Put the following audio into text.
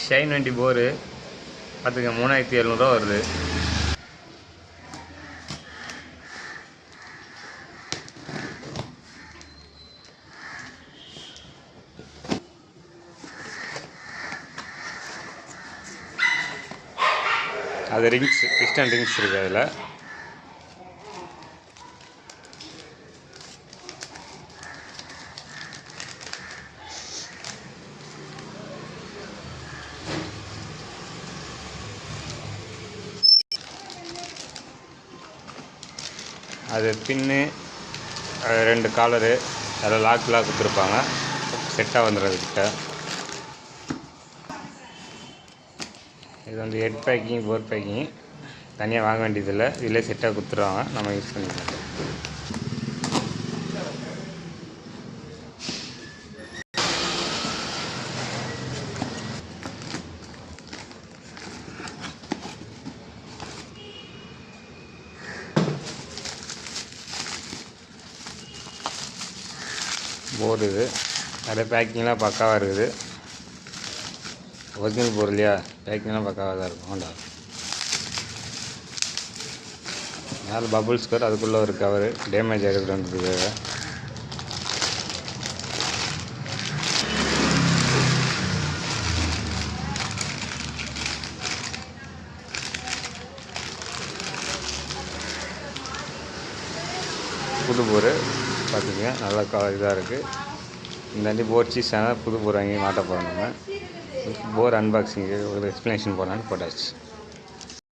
Shine வண்டி bore பார்த்துங்க 3700 வருது. அது ரிங்ஸ் பிஸ்டன் ரிங்ஸ் இருக்குது அதில். அது பின்னு 2 காலரு அதில் லாக் கொடுத்துருப்பாங்க. செட்டாக வந்துடுறதுக்கிட்ட இது வந்து ஹெட் பேக்கிங் போர் பேக்கிங் தனியாக வாங்க வேண்டியதில்லை. இதிலே செட்டாக கொடுத்துருவாங்க, நம்ம யூஸ் பண்ணிக்கலாம். போர் இது நிறைய பேக்கிங்லாம் பக்காவாக இருக்குது. ஒரிஜினல் போர் இல்லையா, பேக்கிங்லாம் பக்காவாக தான் இருக்கும். ஹோண்டா மேலே பபுள்ஸ் கவர், அதுக்குள்ளே ஒரு கவரு டேமேஜ் ஆகிடுது வந்ததுக்காக. புது போர் பார்த்துங்க, நல்லா இதாக இருக்குது. இந்த வண்டி போர் சீஸ் ஆனால் புது போர் வாங்கி மாட்ட போகிறோம். நம்ம போர் அன்பாக்சிங்கு ஒரு எக்ஸ்ப்ளனேஷன் போடலான்னு போட்டாச்சு.